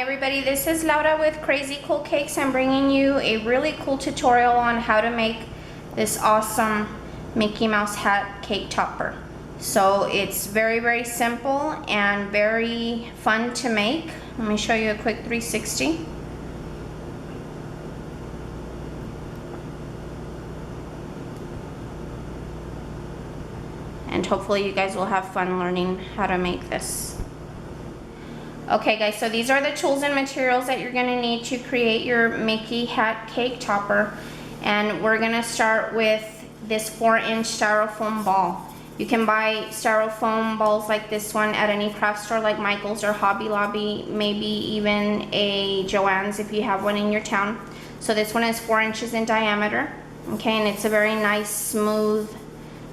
everybody, this is Laura with Crazy Cool Cakes. I'm bringing you a really cool tutorial on how to make this awesome Mickey Mouse hat cake topper. So it's very simple and very fun to make. Let me show you a quick 360. And hopefully you guys will have fun learning how to make this. Okay guys, so these are the tools and materials that you're gonna need to create your Mickey hat cake topper. And we're gonna start with this 4-inch styrofoam ball. You can buy styrofoam balls like this one at any craft store like Michael's or Hobby Lobby, maybe even a Joann's if you have one in your town. So this one is 4 inches in diameter, okay, and it's a very nice smooth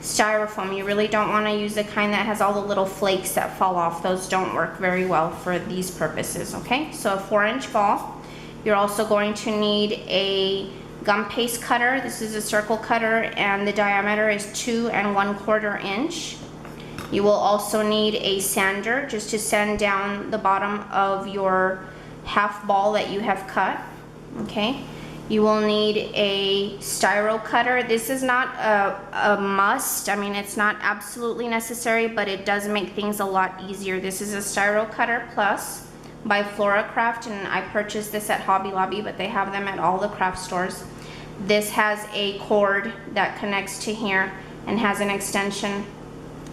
styrofoam. You really don't want to use the kind that has all the little flakes that fall off. Those don't work very well for these purposes, okay? So a 4-inch ball. You're also going to need a gum paste cutter. This is a circle cutter and the diameter is 2 1/4 inch. You will also need a sander just to sand down the bottom of your half ball that you have cut, okay? You will need a styro cutter. This is not a must. I mean, it's not absolutely necessary, but it does make things a lot easier. This is a styro cutter plus by Floracraft, and I purchased this at Hobby Lobby, but they have them at all the craft stores. This has a cord that connects to here and has an extension,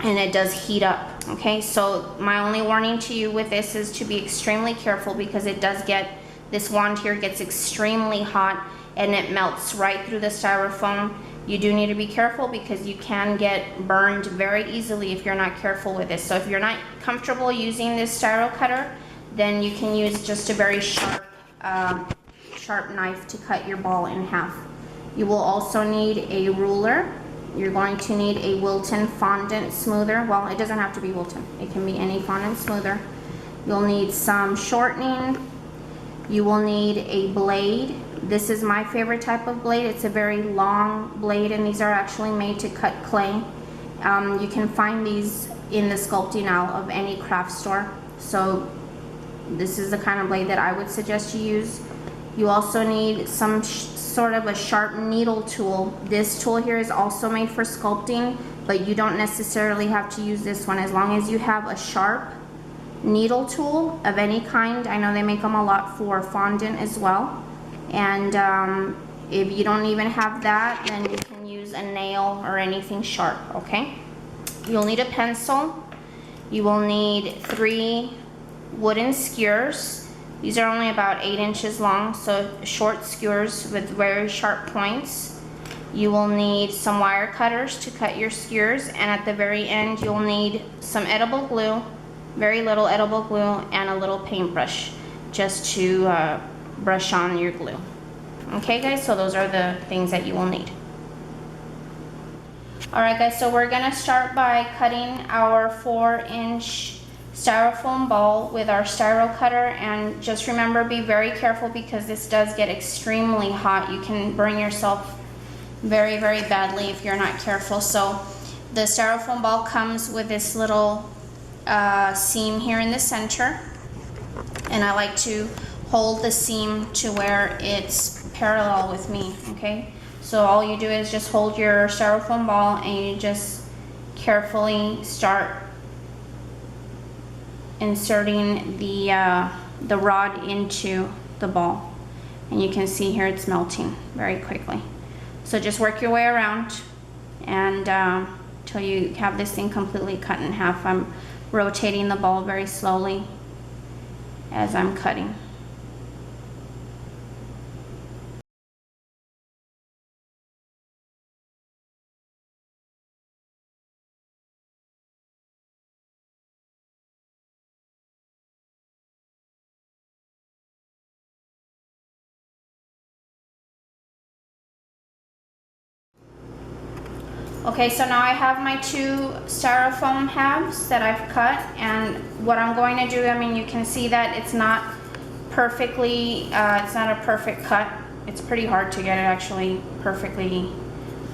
and it does heat up, okay? So my only warning to you with this is to be extremely careful because it does get, this wand here gets extremely hot and it melts right through the styrofoam. You do need to be careful because you can get burned very easily if you're not careful with this. So if you're not comfortable using this styro cutter, then you can use just a very sharp knife to cut your ball in half. You will also need a ruler. You're going to need a Wilton fondant smoother. Well, it doesn't have to be Wilton. It can be any fondant smoother. You'll need some shortening. You will need a blade. This is my favorite type of blade. It's a very long blade, and these are actually made to cut clay. You can find these in the sculpting aisle of any craft store. So this is the kind of blade that I would suggest you use. You also need some sort of a sharp needle tool. This tool here is also made for sculpting, but you don't necessarily have to use this one as long as you have a sharp needle tool of any kind. I know they make them a lot for fondant as well. And if you don't even have that, then you can use a nail or anything sharp, okay? You'll need a pencil. You will need 3 wooden skewers. These are only about 8 inches long, so short skewers with very sharp points. You will need some wire cutters to cut your skewers, and at the very end you'll need some edible glue, very little edible glue, and a little paintbrush just to brush on your glue. Okay guys, so those are the things that you will need. Alright guys, so we're gonna start by cutting our 4-inch styrofoam ball with our styro cutter, and just remember, be very careful because this does get extremely hot. You can burn yourself very badly if you're not careful. So the styrofoam ball comes with this little seam here in the center, and I like to hold the seam to where it's parallel with me, okay? So all you do is just hold your styrofoam ball and you just carefully start inserting the rod into the ball, and you can see here it's melting very quickly. So just work your way around and till you have this thing completely cut in half. I'm rotating the ball very slowly as I'm cutting. Okay, so now I have my 2 styrofoam halves that I've cut, and what I'm going to do, I mean, you can see that it's not perfectly, it's not a perfect cut. It's pretty hard to get it actually perfectly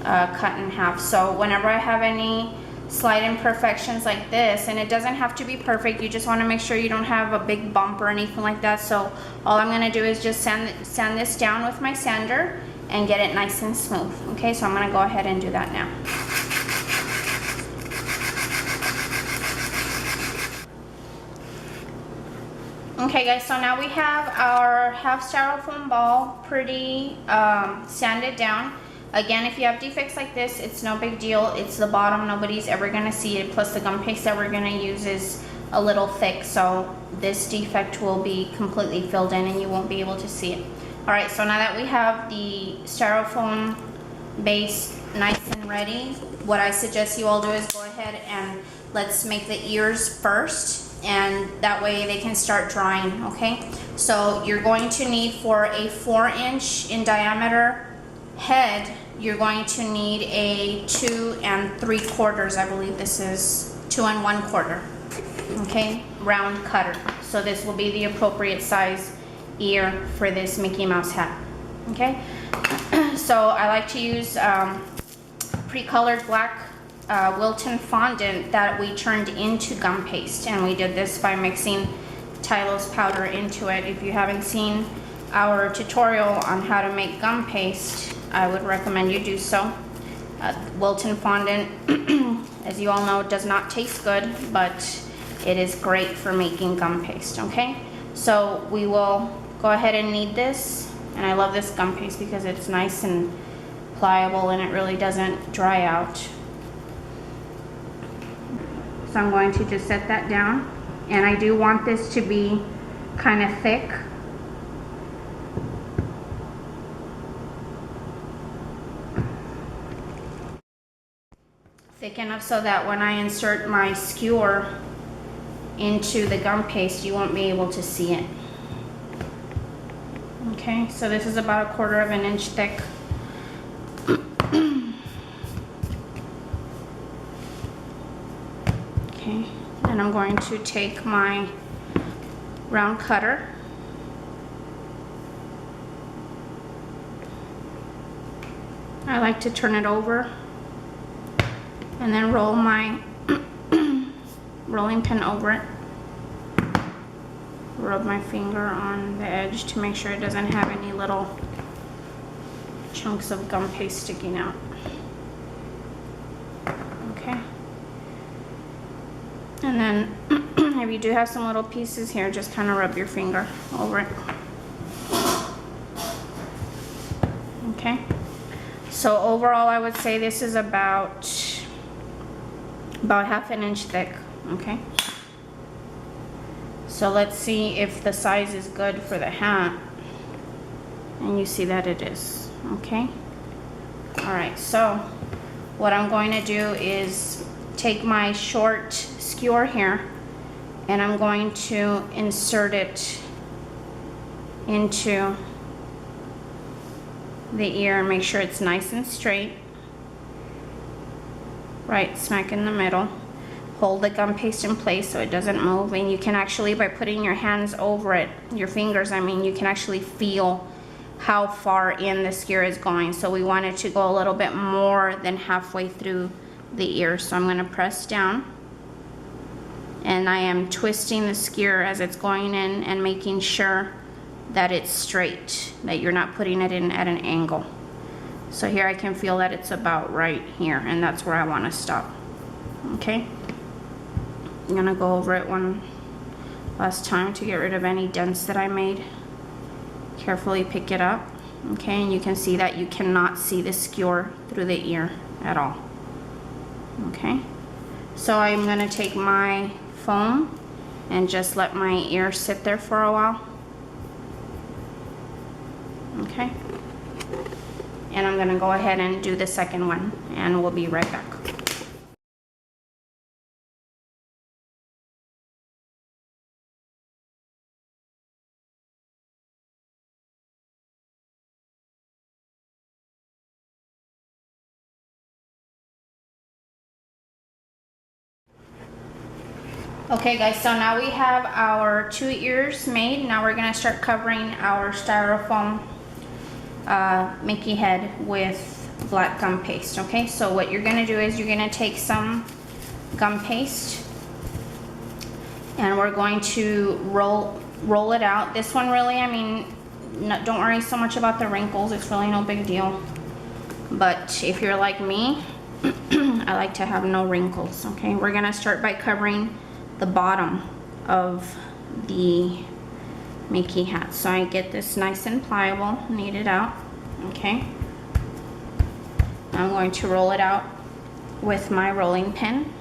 cut in half. So whenever I have any slight imperfections like this, and it doesn't have to be perfect. You just want to make sure you don't have a big bump or anything like that. So all I'm going to do is just sand this down with my sander and get it nice and smooth. Okay, so I'm going to go ahead and do that now. Okay guys, so now we have our half styrofoam ball pretty sanded down. Again, if you have defects like this, it's no big deal. It's the bottom, nobody's ever gonna see it. Plus the gum paste that we're gonna use is a little thick, so this defect will be completely filled in and you won't be able to see it. All right, so now that we have the styrofoam base nice and ready, what I suggest you all do is go ahead and let's make the ears first, and that way they can start drying, okay? So you're going to need, for a 4-inch in diameter head, you're going to need a 2 3/4, I believe this is 2 1/4, okay, round cutter. So this will be the appropriate size ear for this Mickey Mouse hat, okay? So I like to use pre-colored black Wilton fondant that we turned into gum paste, and we did this by mixing Tylose powder into it. If you haven't seen our tutorial on how to make gum paste, I would recommend you do so. Wilton fondant, as you all know, does not taste good, but it is great for making gum paste, okay? So we will go ahead and knead this, and I love this gum paste because it's nice and pliable and it really doesn't dry out. So I'm going to just set that down, and I do want this to be kind of thick. Thick enough so that when I insert my skewer into the gum paste, you won't be able to see it. Okay, so this is about 1/4 inch thick. Okay, and I'm going to take my round cutter I like to turn it over and then roll my rolling pin over it. Rub my finger on the edge to make sure it doesn't have any little chunks of gum paste sticking out. Okay. And then if you do have some little pieces here, just kind of rub your finger over it. Okay. So overall, I would say this is about 1/2 inch thick. Okay. So let's see if the size is good for the hat. And you see that it is. Okay. All right. So what I'm going to do is take my short skewer here, and I'm going to insert it into the ear and make sure it's nice and straight, right smack in the middle. Hold the gum paste in place so it doesn't move, and you can actually, by putting your hands over it, your fingers, I mean, you can actually feel how far in the skewer is going. So we want it to go a little bit more than halfway through the ear. So I'm going to press down, and I am twisting the skewer as it's going in and making sure that it's straight, that you're not putting it in at an angle. So here I can feel that it's about right here, and that's where I want to stop. Okay, I'm gonna go over it one last time to get rid of any dents that I made. Carefully pick it up. Okay, and you can see that you cannot see the skewer through the ear at all. Okay, so I'm gonna take my foam and just let my ear sit there for a while. Okay, and I'm gonna go ahead and do the second one, and we'll be right back. Okay guys, so now we have our 2 ears made. Now we're gonna start covering our styrofoam Mickey head with black gum paste. Okay, so what you're gonna do is you're gonna take some gum paste, and we're going to roll it out. This one really, I mean, no, don't worry so much about the wrinkles, it's really no big deal. But if you're like me, I like to have no wrinkles, okay? We're gonna start by covering the bottom of the Mickey hat. So I get this nice and pliable, knead it out, okay? I'm going to roll it out with my rolling pin.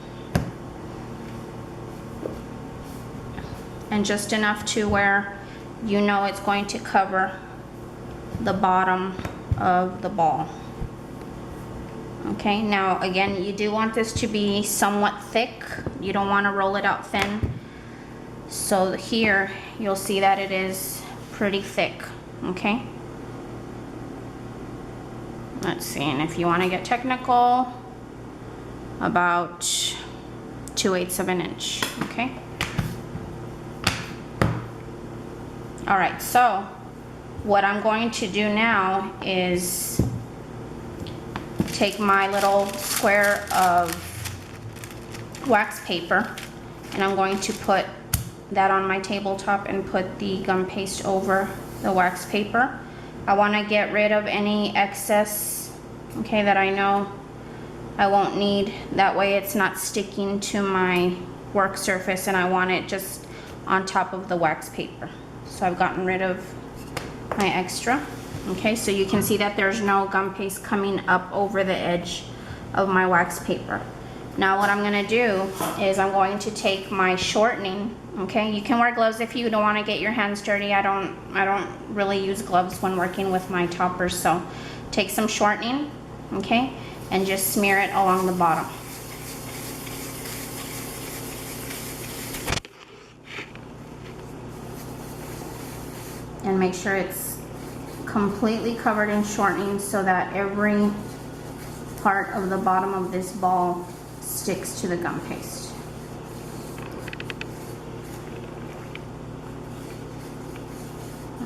And just enough to where you know it's going to cover the bottom of the ball. Okay, now again, you do want this to be somewhat thick. You don't want to roll it out thin. So here, you'll see that it is pretty thick, okay? Let's see, and if you want to get technical, about 2/8 of an inch, okay? All right, so what I'm going to do now is take my little square of wax paper, and I'm going to put that on my tabletop and put the gum paste over the wax paper. I want to get rid of any excess, okay, that I know I won't need. That way it's not sticking to my work surface, and I want it just on top of the wax paper. So I've gotten rid of my extra. Okay, so you can see that there's no gum paste coming up over the edge of my wax paper. Now what I'm gonna do is I'm going to take my shortening, okay? You can wear gloves if you don't wanna get your hands dirty. I don't really use gloves when working with my toppers, so take some shortening, okay? And just smear it along the bottom. And make sure it's completely covered in shortening so that every part of the bottom of this ball sticks to the gum paste.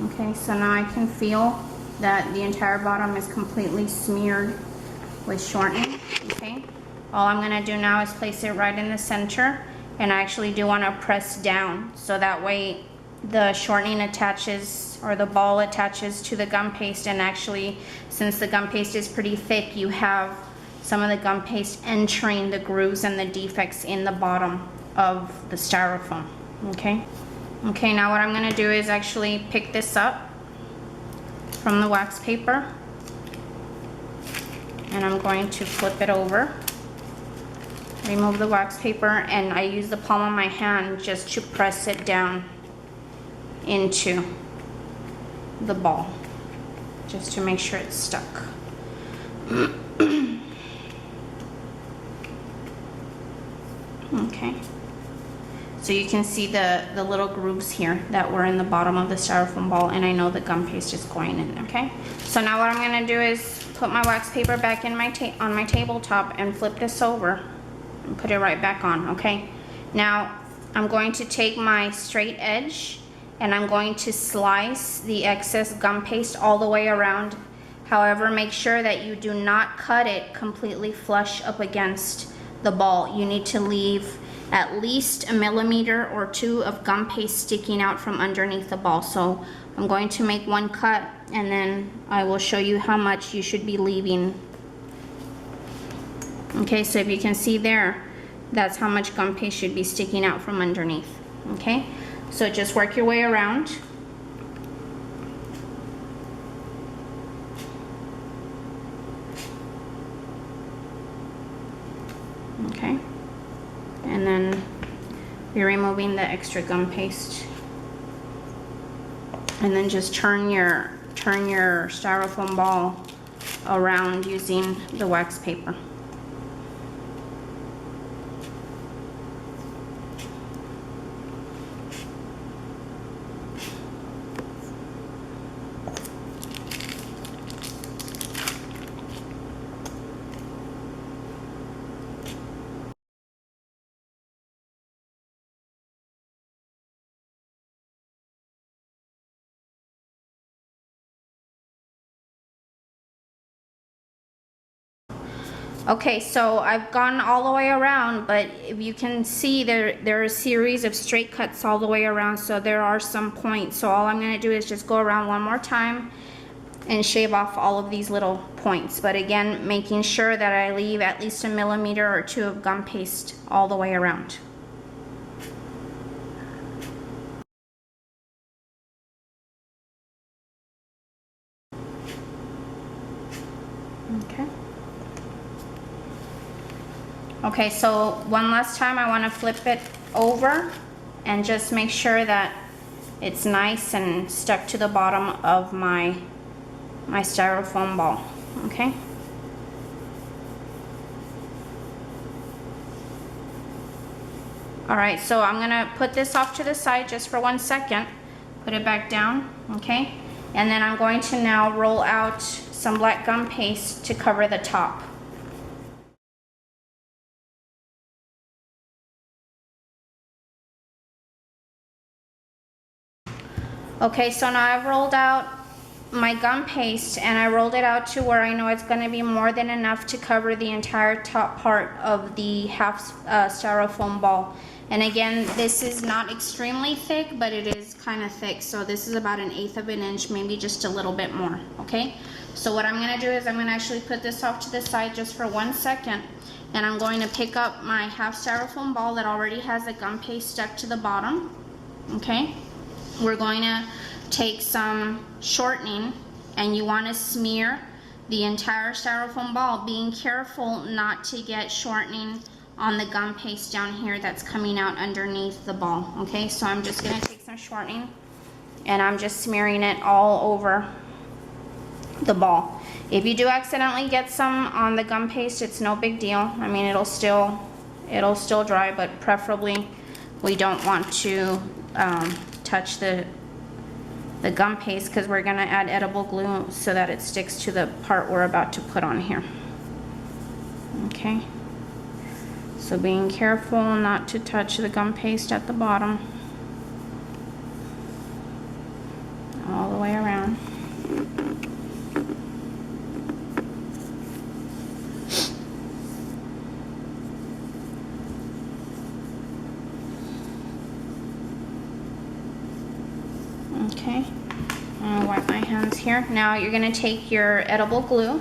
Okay, so now I can feel that the entire bottom is completely smeared with shortening, okay? All I'm gonna do now is place it right in the center, and I actually do wanna press down so that way the shortening attaches, or the ball attaches to the gum paste, and actually, since the gum paste is pretty thick, you have some of the gum paste entering the grooves and the defects in the bottom of the styrofoam, okay? Okay, now what I'm gonna do is actually pick this up from the wax paper, and I'm going to flip it over, remove the wax paper, and I use the palm of my hand just to press it down into the ball, just to make sure it's stuck. Okay, so you can see the little grooves here that were in the bottom of the styrofoam ball, and I know the gum paste is going in, okay? So now what I'm gonna do is put my wax paper back in on my tabletop and flip this over and put it right back on, okay? Now I'm going to take my straight edge and I'm going to slice the excess gum paste all the way around. However, make sure that you do not cut it completely flush up against the ball. You need to leave at least 1 millimeter or 2 of gum paste sticking out from underneath the ball. So I'm going to make one cut, and then I will show you how much you should be leaving. Okay, so if you can see there, that's how much gum paste should be sticking out from underneath, okay? So just work your way around. Okay, and then you're removing the extra gum paste, and then just turn your styrofoam ball around using the wax paper. Okay, so I've gone all the way around, but if you can see there are a series of straight cuts all the way around, so there are some points. So all I'm gonna do is just go around one more time and shave off all of these little points. But again, making sure that I leave at least 1 millimeter or 2 of gum paste all the way around. Okay. Okay, so one last time I want to flip it over and just make sure that it's nice and stuck to the bottom of my styrofoam ball, okay? All right, so I'm gonna put this off to the side just for 1 second, put it back down, okay? And then I'm going to now roll out some black gum paste to cover the top. Okay, so now I've rolled out my gum paste and I rolled it out to where I know it's going to be more than enough to cover the entire top part of the half styrofoam ball. And again, this is not extremely thick, but it is kind of thick. So this is about 1/8 of an inch, maybe just a little bit more, okay? So what I'm going to do is I'm going to actually put this off to the side just for 1 second. And I'm going to pick up my half styrofoam ball that already has the gum paste stuck to the bottom, okay? We're going to take some shortening and you want to smear the entire styrofoam ball, being careful not to get shortening on the gum paste down here that's coming out underneath the ball, okay? So I'm just going to take some shortening and I'm just smearing it all over the ball. If you do accidentally get some on the gum paste, it's no big deal. I mean, it'll still dry, but preferably we don't want to touch the gum paste because we're going to add edible glue so that it sticks to the part we're about to put on here. Okay, so being careful not to touch the gum paste at the bottom all the way around. Okay, I'll wipe my hands here. Now you're going to take your edible glue,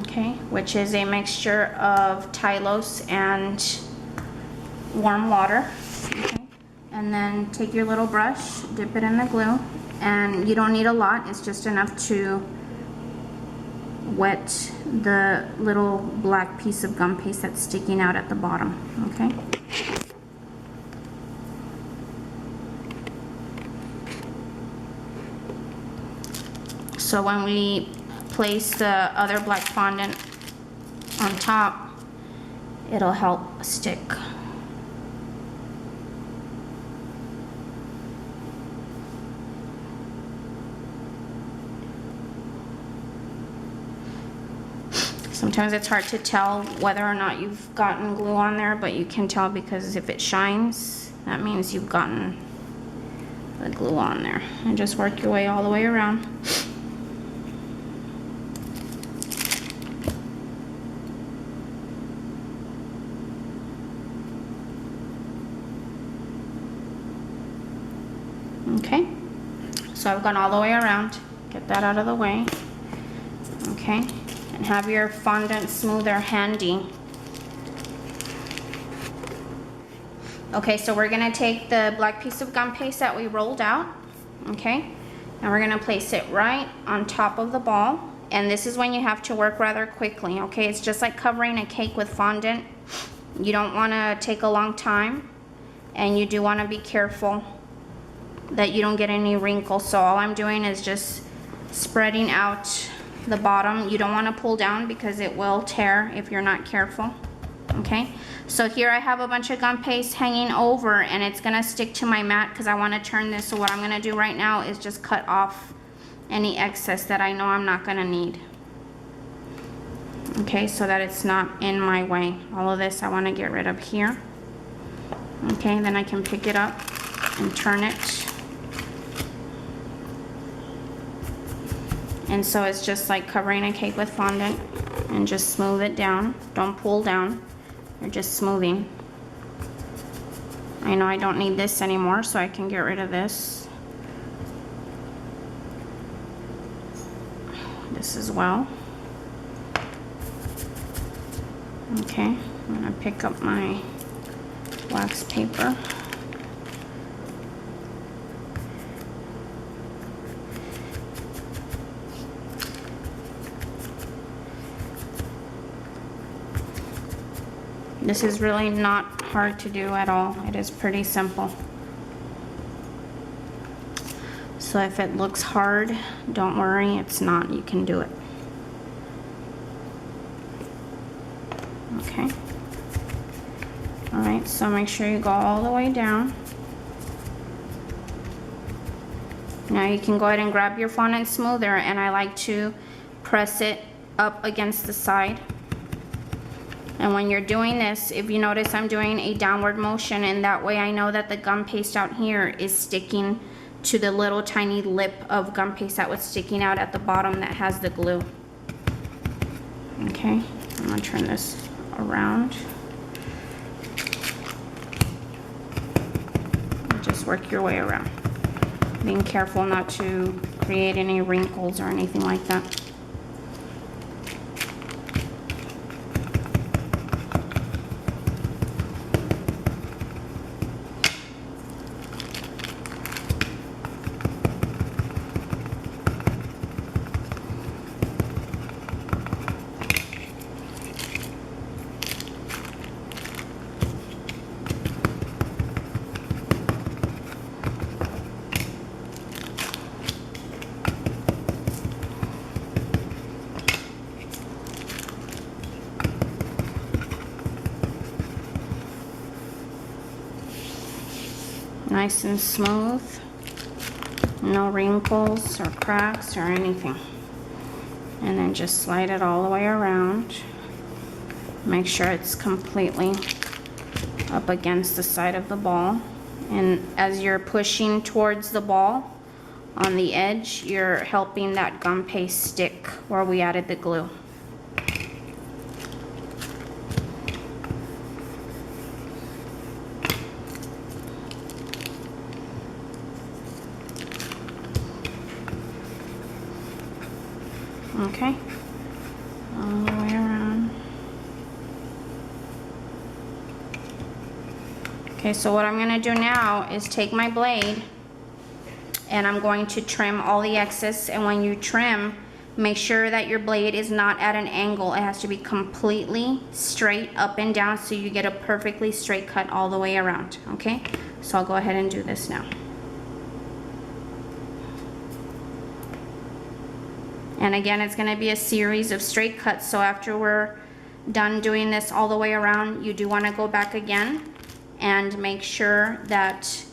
okay, which is a mixture of Tylose and warm water, okay, and then take your little brush, dip it in the glue, and you don't need a lot, it's just enough to wet the little black piece of gum paste that's sticking out at the bottom, okay. So when we place the other black fondant on top, it'll help stick. Sometimes it's hard to tell whether or not you've gotten glue on there, but you can tell because if it shines, that means you've gotten the glue on there. And just work your way all the way around. Okay, so I've gone all the way around. Get that out of the way. Okay, and have your fondant smoother handy. Okay, so we're gonna take the black piece of gum paste that we rolled out, okay, and we're gonna place it right on top of the ball. And this is when you have to work rather quickly, okay? It's just like covering a cake with fondant. You don't wanna take a long time, and you do wanna be careful that you don't get any wrinkles. So all I'm doing is just spreading out the bottom. You don't want to pull down because it will tear if you're not careful, okay? So here I have a bunch of gum paste hanging over and it's gonna stick to my mat because I want to turn this. So what I'm gonna do right now is just cut off any excess that I know I'm not gonna need, okay, so that it's not in my way. All of this I want to get rid of here, okay? Then I can pick it up and turn it And so it's just like covering a cake with fondant, and just smooth it down. Don't pull down, you're just smoothing. I know I don't need this anymore, so I can get rid of this. This as well. Okay, I'm gonna pick up my wax paper. This is really not hard to do at all. It is pretty simple. So if it looks hard, don't worry, it's not. You can do it. Okay. All right, so make sure you go all the way down. Now you can go ahead and grab your fondant smoother, and I like to press it up against the side. And when you're doing this, if you notice, I'm doing a downward motion, and that way I know that the gum paste out here is sticking to the little tiny lip of gum paste that was sticking out at the bottom that has the glue. Okay, I'm gonna turn this around. Just work your way around, being careful not to create any wrinkles or anything like that. Nice and smooth, no wrinkles or cracks or anything. And then just slide it all the way around. Make sure it's completely up against the side of the ball. And as you're pushing towards the ball on the edge, you're helping that gum paste stick where we added the glue. Okay, all the way around. Okay, so what I'm gonna do now is take my blade and I'm going to trim all the excess. And when you trim, make sure that your blade is not at an angle. It has to be completely straight up and down so you get a perfectly straight cut all the way around, okay? So I'll go ahead and do this now. And again, it's going to be a series of straight cuts, so after we're done doing this all the way around, you do want to go back again and make sure that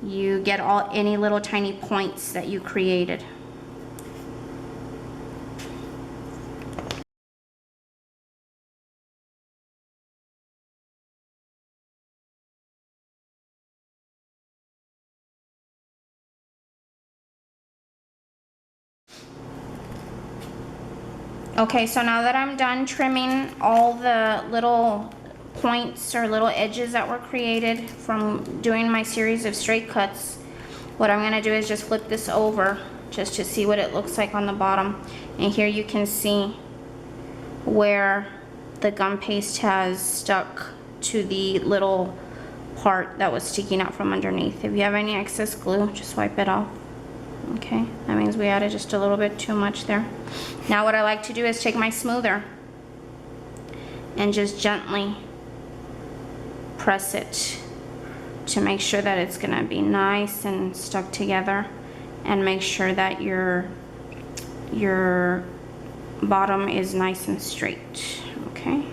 you get any little tiny points that you created. Okay, so now that I'm done trimming all the little points or little edges that were created from doing my series of straight cuts, what I'm gonna do is just flip this over just to see what it looks like on the bottom. And here you can see where the gum paste has stuck to the little part that was sticking out from underneath. If you have any excess glue, just wipe it off. Okay, that means we added just a little bit too much there. Now what I like to do is take my smoother and just gently press it to make sure that it's gonna be nice and stuck together, and make sure that your bottom is nice and straight, okay?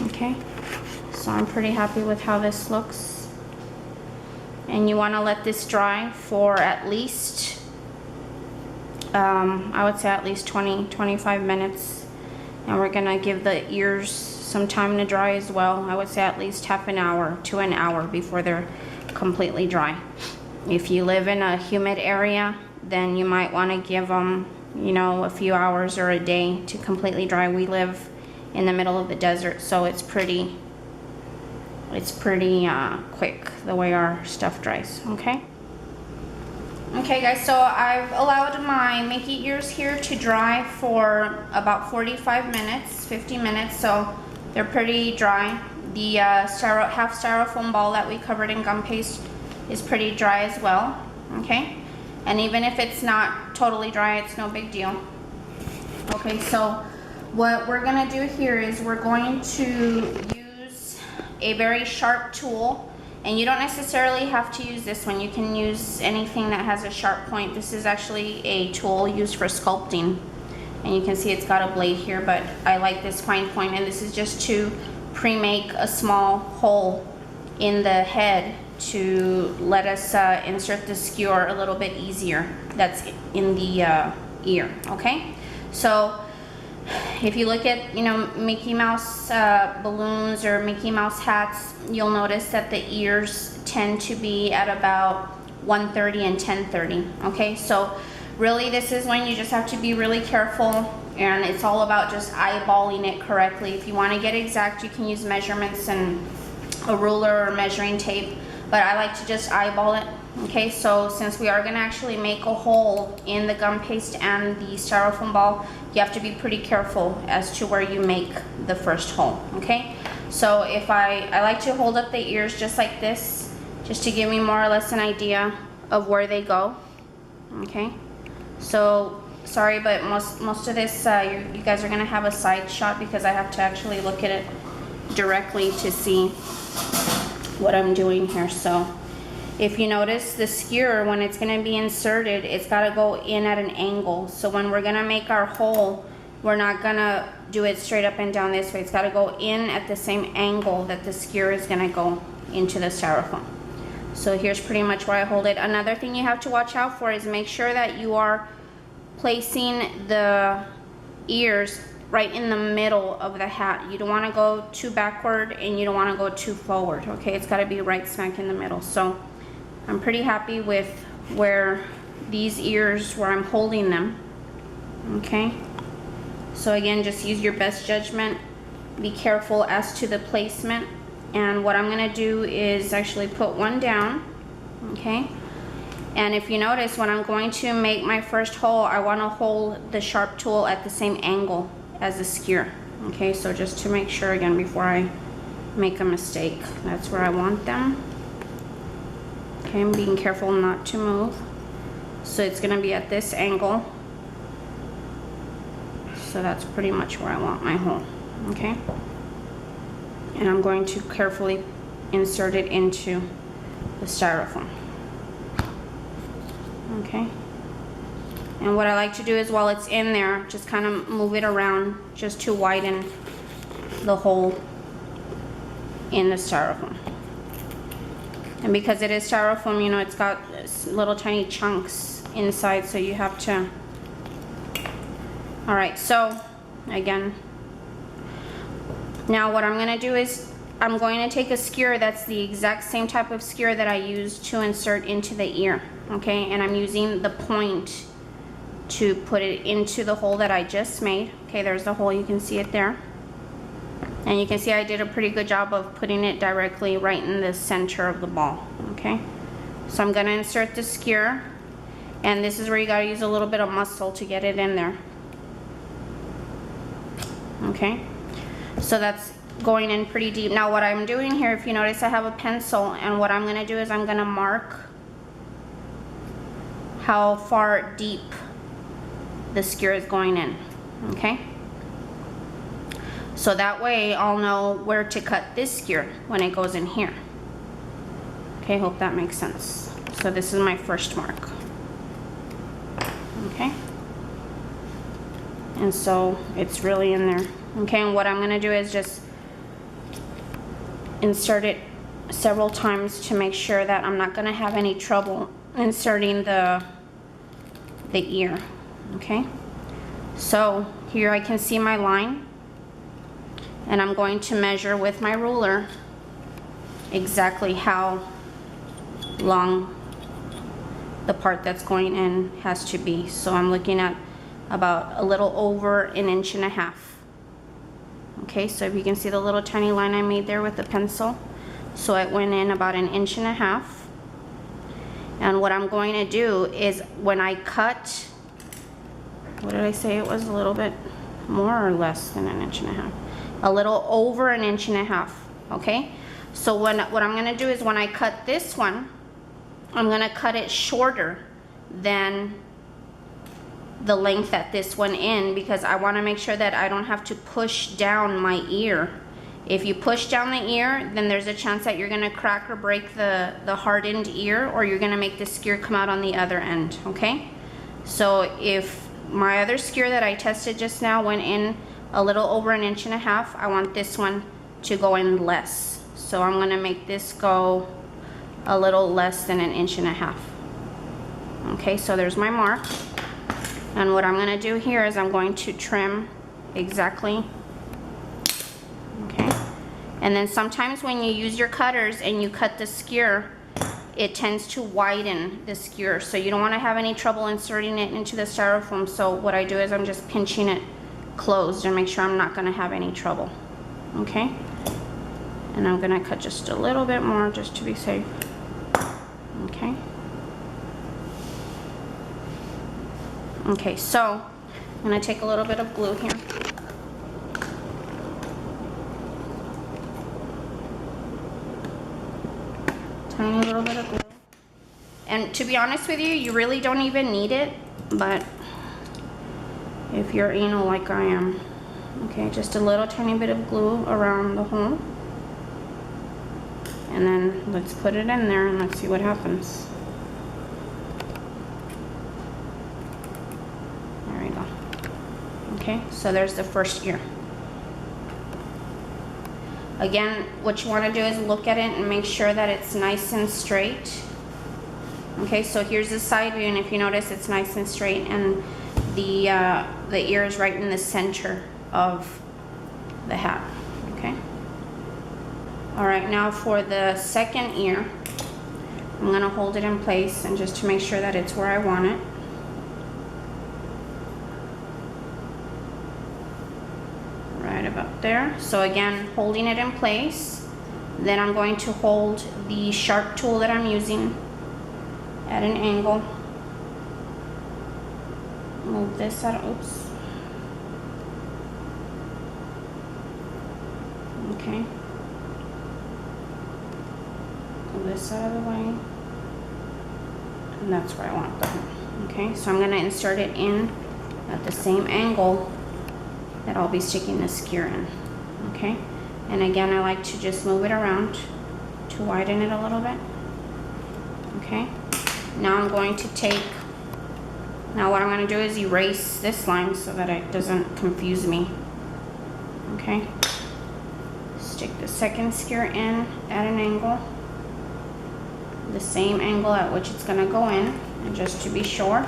Okay, so I'm pretty happy with how this looks. And you want to let this dry for at least I would say at least 20-25 minutes. And we're gonna give the ears some time to dry as well. I would say at least half an hour to an hour before they're completely dry. If you live in a humid area, then you might want to give them, you know, a few hours or a day to completely dry. We live in the middle of the desert, so it's pretty quick the way our stuff dries. Okay guys, so I've allowed my Mickey ears here to dry for about 45 minutes, 50 minutes, so they're pretty dry. The half styrofoam ball that we covered in gum paste is pretty dry as well. Okay, and even if it's not totally dry, it's no big deal. Okay, so what we're gonna do here is we're going to use a very sharp tool. And you don't necessarily have to use this one. You can use anything that has a sharp point. This is actually a tool used for sculpting. And you can see it's got a blade here, but I like this fine point. And this is just to pre-make a small hole in the head to let us insert the skewer a little bit easier. That's in the ear, okay? So if you look at, you know, Mickey Mouse balloons or Mickey Mouse hats, you'll notice that the ears tend to be at about 130 and 1030. Okay, so really this is when you just have to be really careful, and it's all about just eyeballing it correctly. If you want to get exact, you can use measurements and a ruler or measuring tape, but I like to just eyeball it. Okay, so since we are going to actually make a hole in the gum paste and the styrofoam ball, you have to be pretty careful as to where you make the first hole. Okay, so if I like to hold up the ears just like this, just to give me more or less an idea of where they go. Okay, so sorry, but most of this you guys are going to have a side shot because I have to actually look at it directly to see what I'm doing here. So if you notice the skewer, when it's going to be inserted, it's got to go in at an angle. So when we're going to make our hole, we're not going to do it straight up and down this way. It's got to go in at the same angle that the skewer is going to go into the styrofoam. So here's pretty much where I hold it. Another thing you have to watch out for is make sure that you are placing the ears right in the middle of the hat. You don't want to go too backward and you don't want to go too forward. Okay, it's got to be right smack in the middle. So I'm pretty happy with where these ears, where I'm holding them. Okay, so again, just use your best judgment. Be careful as to the placement. And what I'm going to do is actually put one down. Okay, and if you notice, when I'm going to make my first hole, I want to hold the sharp tool at the same angle as the skewer. Okay, so just to make sure again before I make a mistake, that's where I want them. Okay, I'm being careful not to move. So it's going to be at this angle. So that's pretty much where I want my hole. Okay, and I'm going to carefully insert it into the styrofoam. Okay, and what I like to do is while it's in there, just kind of move it around just to widen the hole in the styrofoam. And because it is styrofoam, you know, it's got little tiny chunks inside, so you have to. All right, so again, now what I'm going to do is I'm going to take a skewer that's the exact same type of skewer that I used to insert into the ear. Okay, and I'm using the point to put it into the hole that I just made. Okay, there's the hole, you can see it there. And you can see I did a pretty good job of putting it directly right in the center of the ball. Okay, so I'm going to insert the skewer, and this is where you got to use a little bit of muscle to get it in there. Okay, so that's going in pretty deep. Now what I'm doing here, if you notice, I have a pencil, and what I'm going to do is I'm going to mark how far deep the skewer is going in. Okay, so that way I'll know where to cut this skewer when it goes in here. Okay, hope that makes sense. So this is my first mark. Okay, and so it's really in there. Okay, and what I'm going to do is just insert it several times to make sure that I'm not going to have any trouble inserting the ear. Okay, so here I can see my line, and I'm going to measure with my ruler exactly how long the part that's going in has to be. So I'm looking at about a little over 1.5 inches. Okay, so if you can see the little tiny line I made there with the pencil, so it went in about 1.5 inches. And what I'm going to do is when I cut, what did I say, it was a little bit more or less than 1.5 inches? A little over 1.5 inches. Okay, so what I'm going to do is when I cut this one, I'm going to cut it shorter than the length that this one in, because I want to make sure that I don't have to push down my ear. If you push down the ear, then there's a chance that you're going to crack or break the hardened ear, or you're going to make the skewer come out on the other end. Okay, so if my other skewer that I tested just now went in a little over 1.5 inches, I want this one to go in less. So I'm going to make this go a little less than 1.5 inches. Okay, so there's my mark. And what I'm going to do here is I'm going to trim exactly. Okay, and then sometimes when you use your cutters and you cut the skewer, it tends to widen the skewer, so you don't want to have any trouble inserting it into the styrofoam. So what I do is I'm just pinching it closed and make sure I'm not going to have any trouble. Okay, and I'm going to cut just a little bit more just to be safe. Okay. Okay, so I'm going to take a little bit of glue here. Tiny little bit of glue. And to be honest with you, you really don't even need it, but if you're anal like I am, okay, just a little tiny bit of glue around the hole. And then let's put it in there and let's see what happens. There we go. Okay, so there's the first ear. Again, what you want to do is look at it and make sure that it's nice and straight. Okay, so here's the side view, and if you notice, it's nice and straight, and the ear is right in the center of the hat. Okay. All right, now for the second ear, I'm going to hold it in place, and just to make sure that it's where I want it. Right about there. So again, holding it in place, then I'm going to hold the sharp tool that I'm using at an angle. Move this out. Oops. Okay. Move this out of the way. And that's where I want the hole. Okay, so I'm going to insert it in at the same angle that I'll be sticking the skewer in. Okay, and again, I like to just move it around to widen it a little bit. Okay, now I'm going to take, now what I'm going to do is erase this line so that it doesn't confuse me. Okay, stick the second skewer in at an angle, the same angle at which it's going to go in, and just to be sure.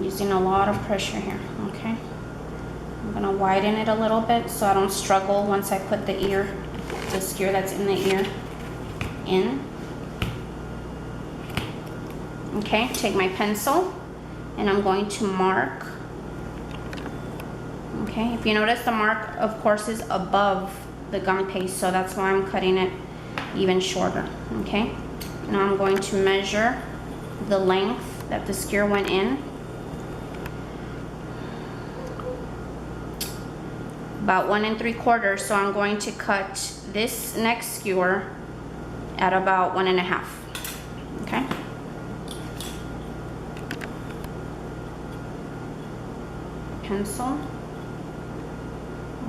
Using a lot of pressure here. Okay, I'm gonna widen it a little bit so I don't struggle once I put the skewer that's in the ear in. Okay, take my pencil and I'm going to mark. Okay, if you notice, the mark of course is above the gum paste, so that's why I'm cutting it even shorter. Okay, now I'm going to measure the length that the skewer went in. About 1 3/4, so I'm going to cut this next skewer at about 1.5. Okay. Pencil.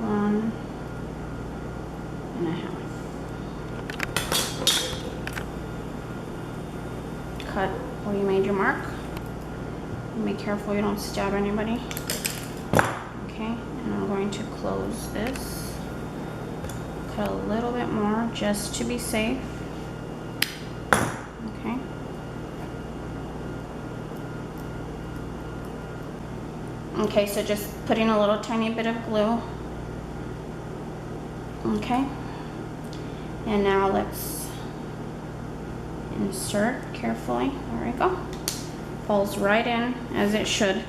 1.5. Cut where you made your mark. Be careful you don't stab anybody. Okay. Okay, and I'm going to close this. Cut a little bit more just to be safe. Okay. Okay, so just putting a little tiny bit of glue. Okay. And now let's insert carefully. There we go. Falls right in as it should.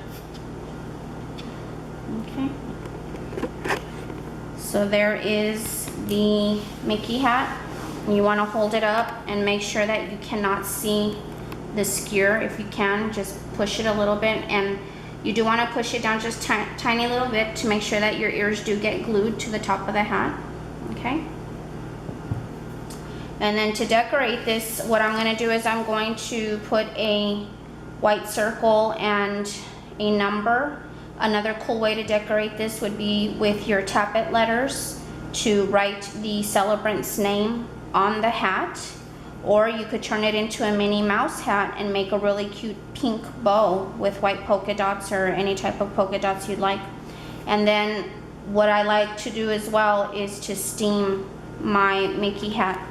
Okay. So there is the Mickey hat. You want to hold it up and make sure that you cannot see the skewer. If you can, just push it a little bit, and you do want to push it down just tiny little bit to make sure that your ears do get glued to the top of the hat. Okay. And then to decorate this, what I'm going to do is I'm going to put a white circle and a number. Another cool way to decorate this would be with your Tappet letters to write the celebrant's name on the hat, or you could turn it into a Minnie Mouse hat and make a really cute pink bow with white polka dots or any type of polka dots you'd like. And then what I like to do as well is to steam my Mickey hat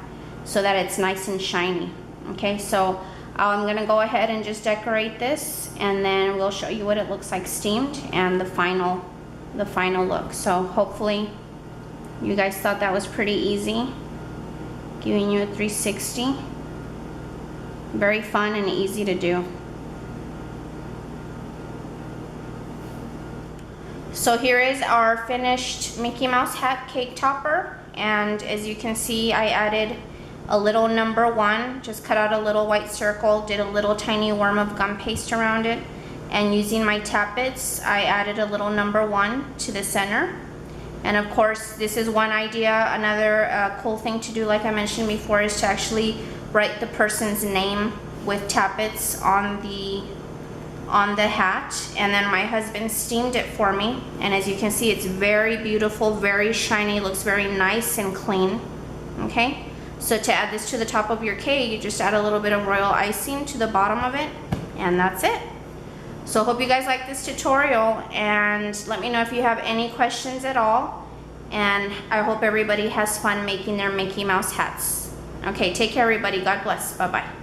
so that it's nice and shiny. Okay, so I'm gonna go ahead and just decorate this, and then we'll show you what it looks like steamed and the final look. So hopefully you guys thought that was pretty easy, giving you a 360. Very fun and easy to do. So here is our finished Mickey Mouse hat cake topper, and as you can see, I added a little number 1, just cut out a little white circle, did a little tiny worm of gum paste around it, and using my Tappets, I added a little number 1 to the center. And of course, this is one idea. Another cool thing to do, like I mentioned before, is to actually write the person's name with Tappets on the hat. And then my husband steamed it for me, and as you can see, it's very beautiful, very shiny, looks very nice and clean. Okay. So to add this to the top of your cake, you just add a little bit of royal icing to the bottom of it, and that's it. So hope you guys like this tutorial, and let me know if you have any questions at all. And I hope everybody has fun making their Mickey Mouse hats. Okay, take care everybody. God bless. Bye-bye.